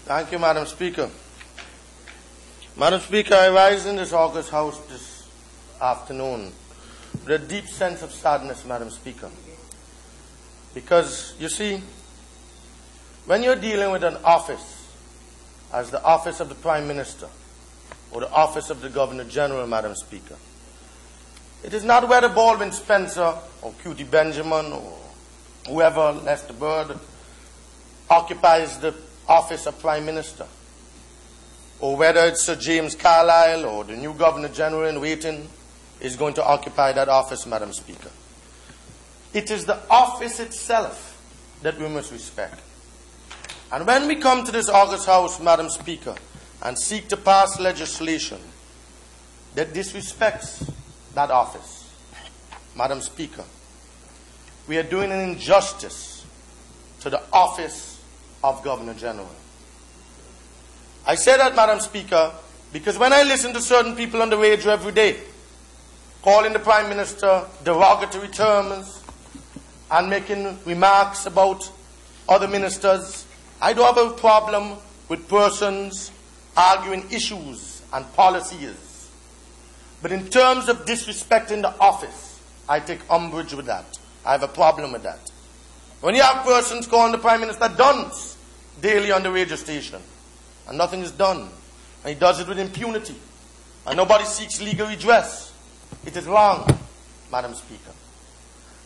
Thank you, Madam Speaker. Madam Speaker, I rise in this August House this afternoon with a deep sense of sadness, Madam Speaker. Because, you see, when you're dealing with an office, as the office of the Prime Minister, or the office of the Governor General, Madam Speaker, it is not whether Baldwin Spencer, or Cutie Benjamin, or whoever, Lester Bird, occupies the office of Prime Minister, or whether it's Sir James Carlilse or the new Governor General in waiting is going to occupy that office, Madam Speaker. It is the office itself that we must respect. And when we come to this August House, Madam Speaker, and seek to pass legislation that disrespects that office, Madam Speaker, we are doing an injustice to the office of Governor General. I say that, Madam Speaker, because when I listen to certain people on the radio every day calling the Prime Minister derogatory terms and making remarks about other ministers, I don't have a problem with persons arguing issues and policies. But in terms of disrespecting the office, I take umbrage with that. I have a problem with that. When you have persons calling the Prime Minister dunce daily on the radio station, and nothing is done, and he does it with impunity, and nobody seeks legal redress, it is wrong, Madam Speaker.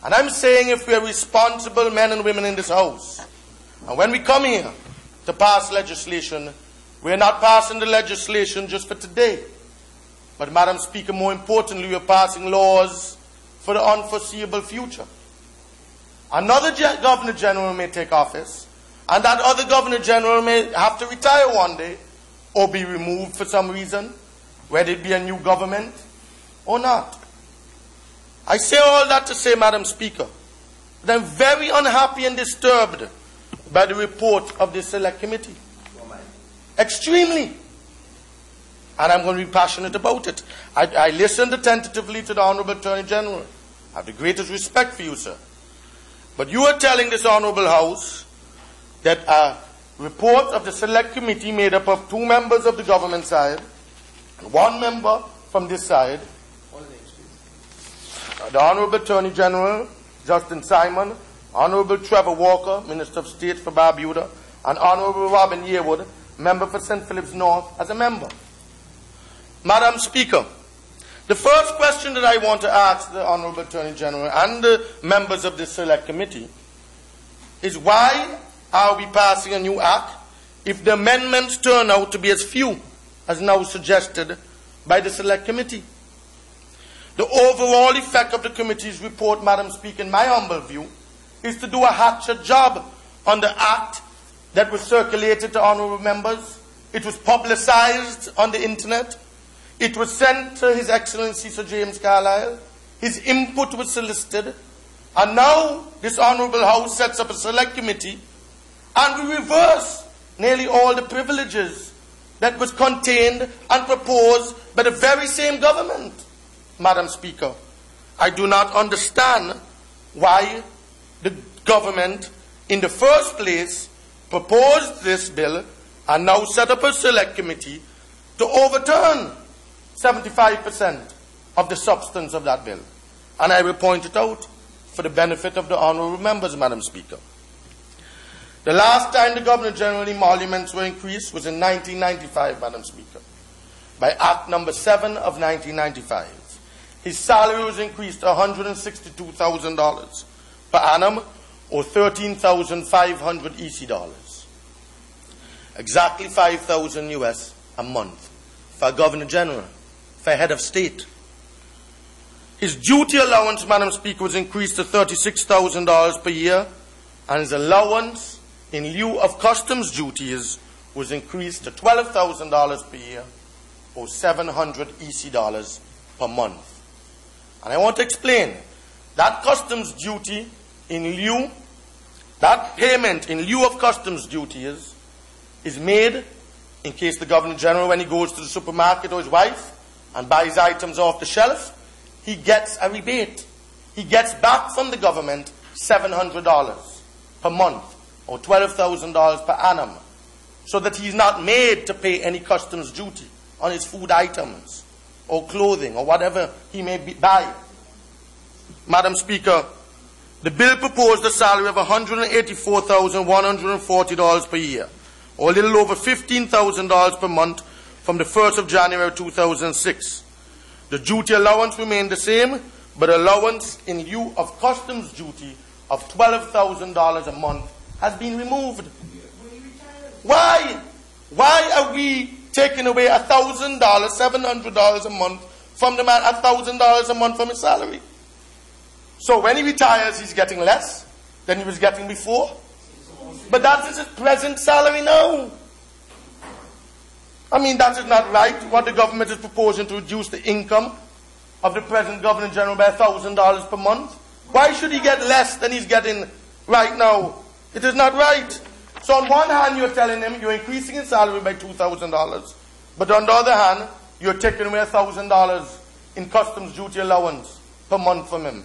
And I'm saying if we are responsible men and women in this House, and when we come here to pass legislation, we are not passing the legislation just for today, but, Madam Speaker, more importantly, we are passing laws for the unforeseeable future. Another Governor General may take office, and that other Governor General may have to retire one day, or be removed for some reason, whether it be a new government or not. I say all that to say, Madam Speaker, that I'm very unhappy and disturbed by the report of this Select Committee. Extremely. And I'm going to be passionate about it. I listened attentively to the Honourable Attorney General. I have the greatest respect for you, sir. But you are telling this Honourable House that a report of the Select Committee made up of 2 members of the government side, and 1 member from this side, the Honourable Attorney General, Justin Simon, Honourable Trevor Walker, Minister of State for Barbuda, and Honourable Robin Yearwood, member for St. Philip's North, as a member. Madam Speaker, the first question that I want to ask the Honourable Attorney General and the members of this Select Committee is, why are we passing a new act if the amendments turn out to be as few as now suggested by the Select Committee? The overall effect of the committee's report, Madam Speaker, in my humble view, is to do a hatchet job on the act that was circulated to honourable members. It was publicized on the internet. It was sent to His Excellency Sir James Carlilse. His input was solicited. And now this Honourable House sets up a Select Committee, and we reverse nearly all the privileges that was contained and proposed by the very same government. Madam Speaker, I do not understand why the government in the first place proposed this bill and now set up a Select Committee to overturn 75% of the substance of that bill. And I will point it out for the benefit of the honourable members, Madam Speaker. The last time the Governor General emoluments were increased was in 1995, Madam Speaker, by Act Number 7 of 1995. His salary was increased to $162,000 per annum, or 13,500 EC dollars. Exactly 5,000 US a month for a Governor General, for a head of state. His duty allowance, Madam Speaker, was increased to $36,000 per year, and his allowance in lieu of customs duties was increased to $12,000 per year, or 700 EC dollars per month. And I want to explain that customs duty in lieu, that payment in lieu of customs duties is made in case the Governor General, when he goes to the supermarket or his wife and buys items off the shelf, he gets a rebate. He gets back from the government $700 per month, or $12,000 per annum. so that he's not made to pay any customs duty on his food items or clothing or whatever he may buy. Madam Speaker, the bill proposed a salary of $184,140 per year, or a little over $15,000 per month from the 1st of January 2006. The duty allowance remained the same, but allowance in lieu of customs duty of $12,000 a month has been removed. Why? Why are we taking away $1,000, $700 a month from the man, $1,000 a month from his salary? So when he retires, he's getting less than he was getting before. But that is his present salary now. I mean, that is not right. What the government is proposing to reduce the income of the present Governor General by $1,000 per month. Why should he get less than he's getting right now? It is not right. So on one hand, you're telling him you're increasing his salary by $2,000. But on the other hand, you're taking away $1,000 in customs duty allowance per month from him.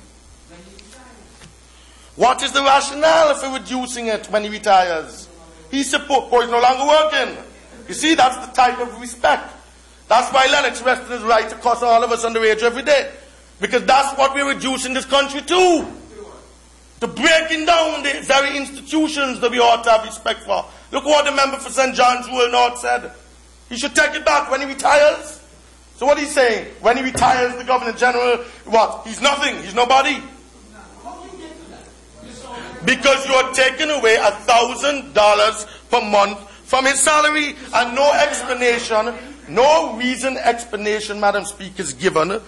What is the rationale for reducing it when he retires? He's no longer working. You see, that's the type of respect. That's why Lennox rests in his right to cuss all of us underage every day. Because that's what we're reducing this country to. To breaking down the very institutions that we ought to have respect for. Look what the member for St. John's Rural North said. He should take it back when he retires. So what he's saying, when he retires, the Governor General, what? He's nothing. He's nobody. Because you're taking away $1,000 per month from his salary, and no explanation, no reason explanation, Madam Speaker, is given.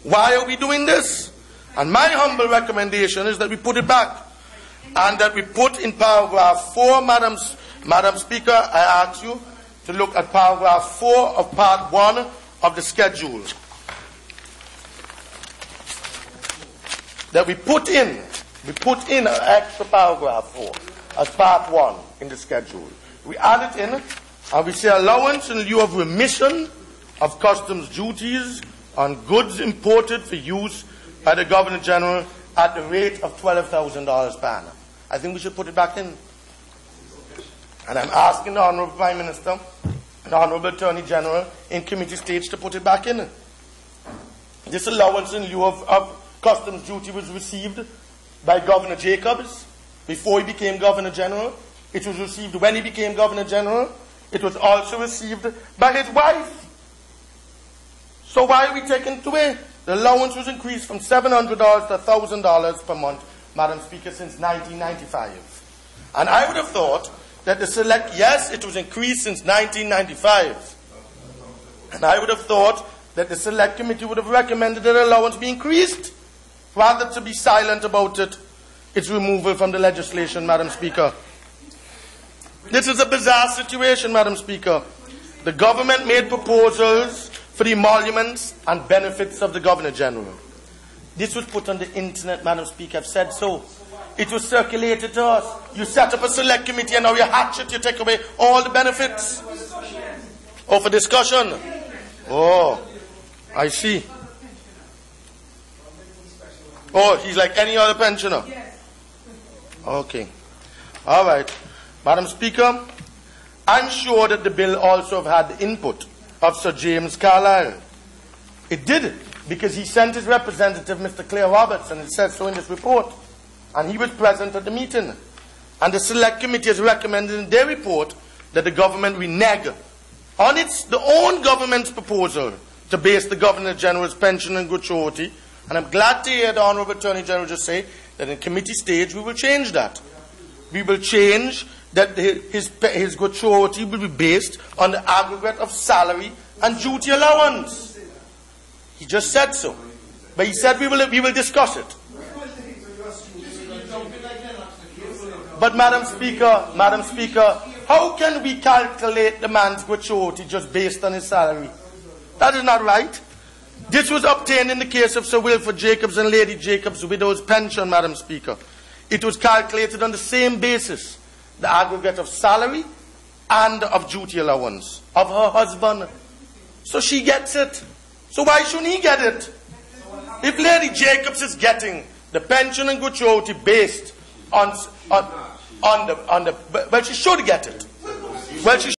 Why are we doing this? And my humble recommendation is that we put it back, and that we put in paragraph 4, Madam Speaker, I ask you to look at paragraph 4 of part 1 of the schedule. That we put in an extra paragraph 4 as part 1 in the schedule. We add it in, and we say allowance in lieu of remission of customs duties on goods imported for use by the Governor General at the rate of $12,000 per annum. I think we should put it back in. And I'm asking the Honourable Prime Minister and the Honourable Attorney General in committee stage to put it back in. This allowance in lieu of customs duty was received by Governor Jacobs before he became Governor General. It was received when he became Governor General. It was also received by his wife. So why are we taking it away? The allowance was increased from $700 to $1,000 per month, Madam Speaker, since 1995. And I would have thought that the select, yes, it was increased since 1995. And I would have thought that the select committee would have recommended that the allowance be increased, rather to be silent about it, its removal from the legislation, Madam Speaker. This is a bizarre situation, Madam Speaker. The government made proposals for the emoluments and benefits of the Governor General. This was put on the internet, Madam Speaker. I've said so. It was circulated to us. You set up a select committee and now you hatch it, you take away all the benefits. Oh, for discussion. Oh, I see. Oh, he's like any other pensioner. Okay. All right. Madam Speaker, I'm sure that the bill also had the input of Sir James Carlilse. It did, because he sent his representative, Mr. Clare Roberts, and it says so in this report. And he was present at the meeting. And the Select Committee has recommended in their report that the government renege on the own government's proposal to base the Governor General's pension and gratuity. And I'm glad to hear the Honourable Attorney General just say that in committee stage we will change that. We will change that his gratuity will be based on the aggregate of salary and duty allowance. He just said so. But he said we will discuss it. But Madam Speaker, how can we calculate the man's gratuity just based on his salary? That is not right. This was obtained in the case of Sir Wilfred Jacobs and Lady Jacobs' widow's pension, Madam Speaker. It was calculated on the same basis, the aggregate of salary and of duty allowance of her husband. So she gets it. So why shouldn't he get it? If Lady Jacobs is getting the pension and gratuity based on the, well, she should get it. Well, she